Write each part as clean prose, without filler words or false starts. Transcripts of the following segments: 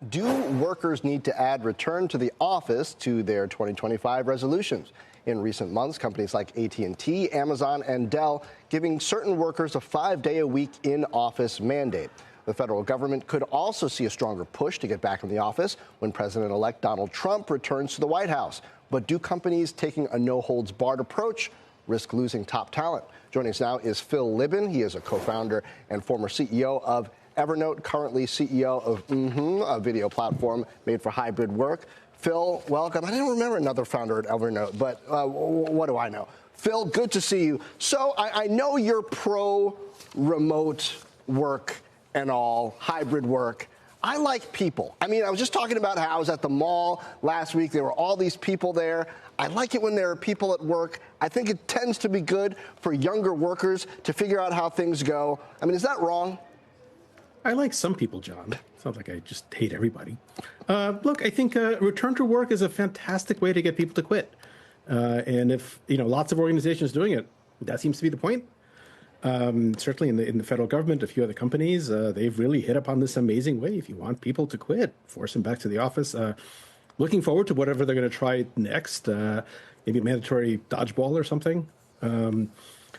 Do workers need to add return to the office to their 2025 resolutions? In recent months, companies like AT&T, Amazon, and Dell giving certain workers a 5-day-a-week in-office mandate. The federal government could also see a stronger push to get back in the office when President-elect Donald Trump returns to the White House. But do companies taking a no-holds-barred approach risk losing top talent? Joining us now is Phil Libin. He is a co-founder and former CEO of Evernote, currently CEO of mmhmm, a video platform made for hybrid work. Phil, welcome. I don't remember another founder at Evernote, but what do I know? Phil, good to see you. So I know you're pro-remote work and all, hybrid work. I like people. I mean, I was just talking about how I was at the mall last week. There were all these people there. I like it when there are people at work. I think it tends to be good for younger workers to figure out how things go. I mean, is that wrong? I like some people, John. It's not like I just hate everybody. Look, I think return to work is a fantastic way to get people to quit. And if, lots of organizations doing it, that seems to be the point. Certainly in the federal government, a few other companies, they've really hit upon this amazing way. If you want people to quit, force them back to the office. Looking forward to whatever they're going to try next, maybe a mandatory dodgeball or something.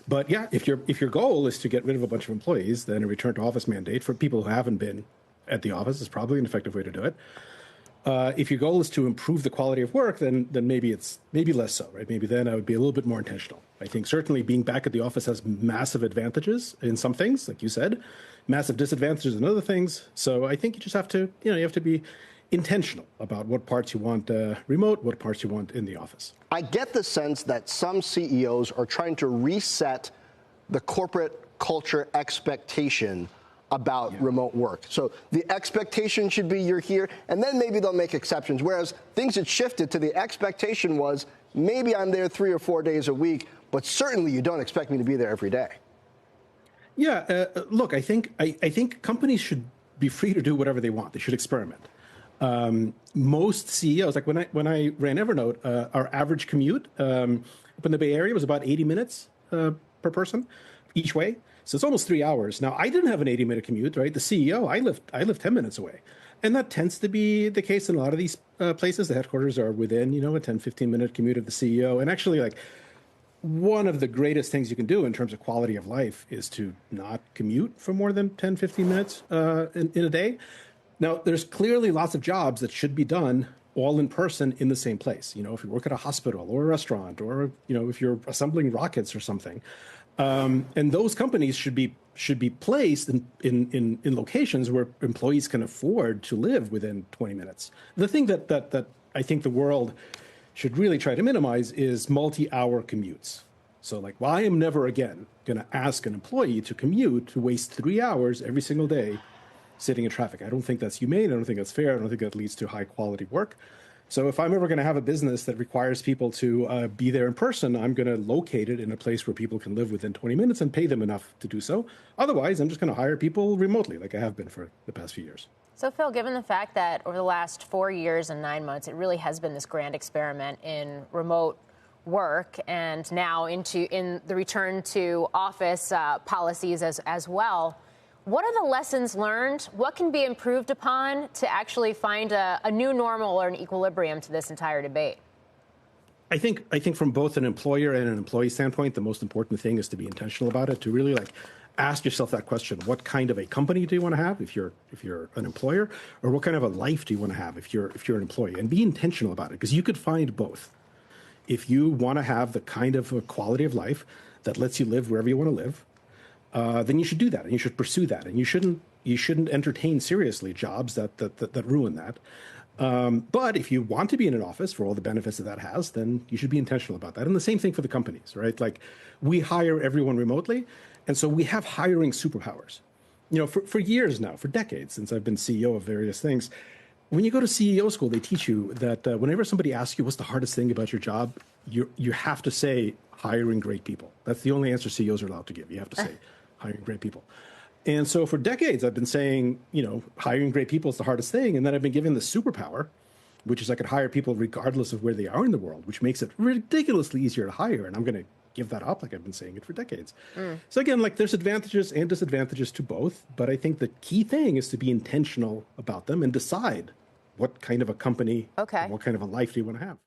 But yeah, if your goal is to get rid of a bunch of employees, then a return to office mandate for people who haven't been at the office is probably an effective way to do it. If your goal is to improve the quality of work, then maybe less so, right? Maybe then I would be a little bit more intentional. I think certainly being back at the office has massive advantages in some things, like you said, massive disadvantages in other things. So I think you just have to, you have to be intentional about what parts you want remote, what parts you want in the office. I get the sense that some CEOs are trying to reset the corporate culture expectation about remote work. So the expectation should be you're here, and then maybe they'll make exceptions. Whereas things had shifted to the expectation was maybe I'm there 3 or 4 days a week, but certainly you don't expect me to be there every day. Yeah, look, I think companies should be free to do whatever they want. They should experiment. Most CEOs, like when I ran Evernote, our average commute up in the Bay Area was about 80 minutes per person each way. So it's almost 3 hours. Now, I didn't have an 80-minute commute, right? The CEO, I live 10 minutes away. And that tends to be the case in a lot of these places. The headquarters are within, a 10, 15-minute commute of the CEO. And actually, like, one of the greatest things you can do in terms of quality of life is to not commute for more than 10, 15 minutes in a day. Now, there's clearly lots of jobs that should be done all in person in the same place. If you work at a hospital or a restaurant, or, if you're assembling rockets or something. And those companies should be placed in locations where employees can afford to live within 20 minutes. The thing that I think the world should really try to minimize is multi-hour commutes. So like, well, I am never again going to ask an employee to commute to waste 3 hours every single day sitting in traffic. I don't think that's humane. I don't think that's fair. I don't think that leads to high quality work. So if I'm ever going to have a business that requires people to be there in person, I'm going to locate it in a place where people can live within 20 minutes and pay them enough to do so. Otherwise, I'm just going to hire people remotely like I have been for the past few years. So, Phil, given the fact that over the last 4 years and 9 months, it really has been this grand experiment in remote work and now in the return to office policies as well, what are the lessons learned? What can be improved upon to actually find a new normal or an equilibrium to this entire debate? I think from both an employer and an employee standpoint, the most important thing is to be intentional about it, to really ask yourself that question. What kind of a company do you want to have if you're an employer, or what kind of a life do you want to have if you're an employee? And be intentional about it, because you could find both. If you want to have the kind of a quality of life that lets you live wherever you want to live, then you should do that, and you should pursue that, and you shouldn't entertain seriously jobs that ruin that. But if you want to be in an office for all the benefits that has, then you should be intentional about that. And the same thing for the companies, right? Like, we hire everyone remotely, and so we have hiring superpowers. For years now, for decades, since I've been CEO of various things, when you go to CEO school, they teach you that whenever somebody asks you what's the hardest thing about your job, you have to say hiring great people. That's the only answer CEOs are allowed to give. You have to say hiring great people. And so for decades, I've been saying, hiring great people is the hardest thing. And then I've been given the superpower, which is I could hire people regardless of where they are in the world, which makes it ridiculously easier to hire. And I'm going to give that up, like I've been saying it for decades. So again, like there's advantages and disadvantages to both, but I think the key thing is to be intentional about them and decide what kind of a company, and what kind of a life do you want to have.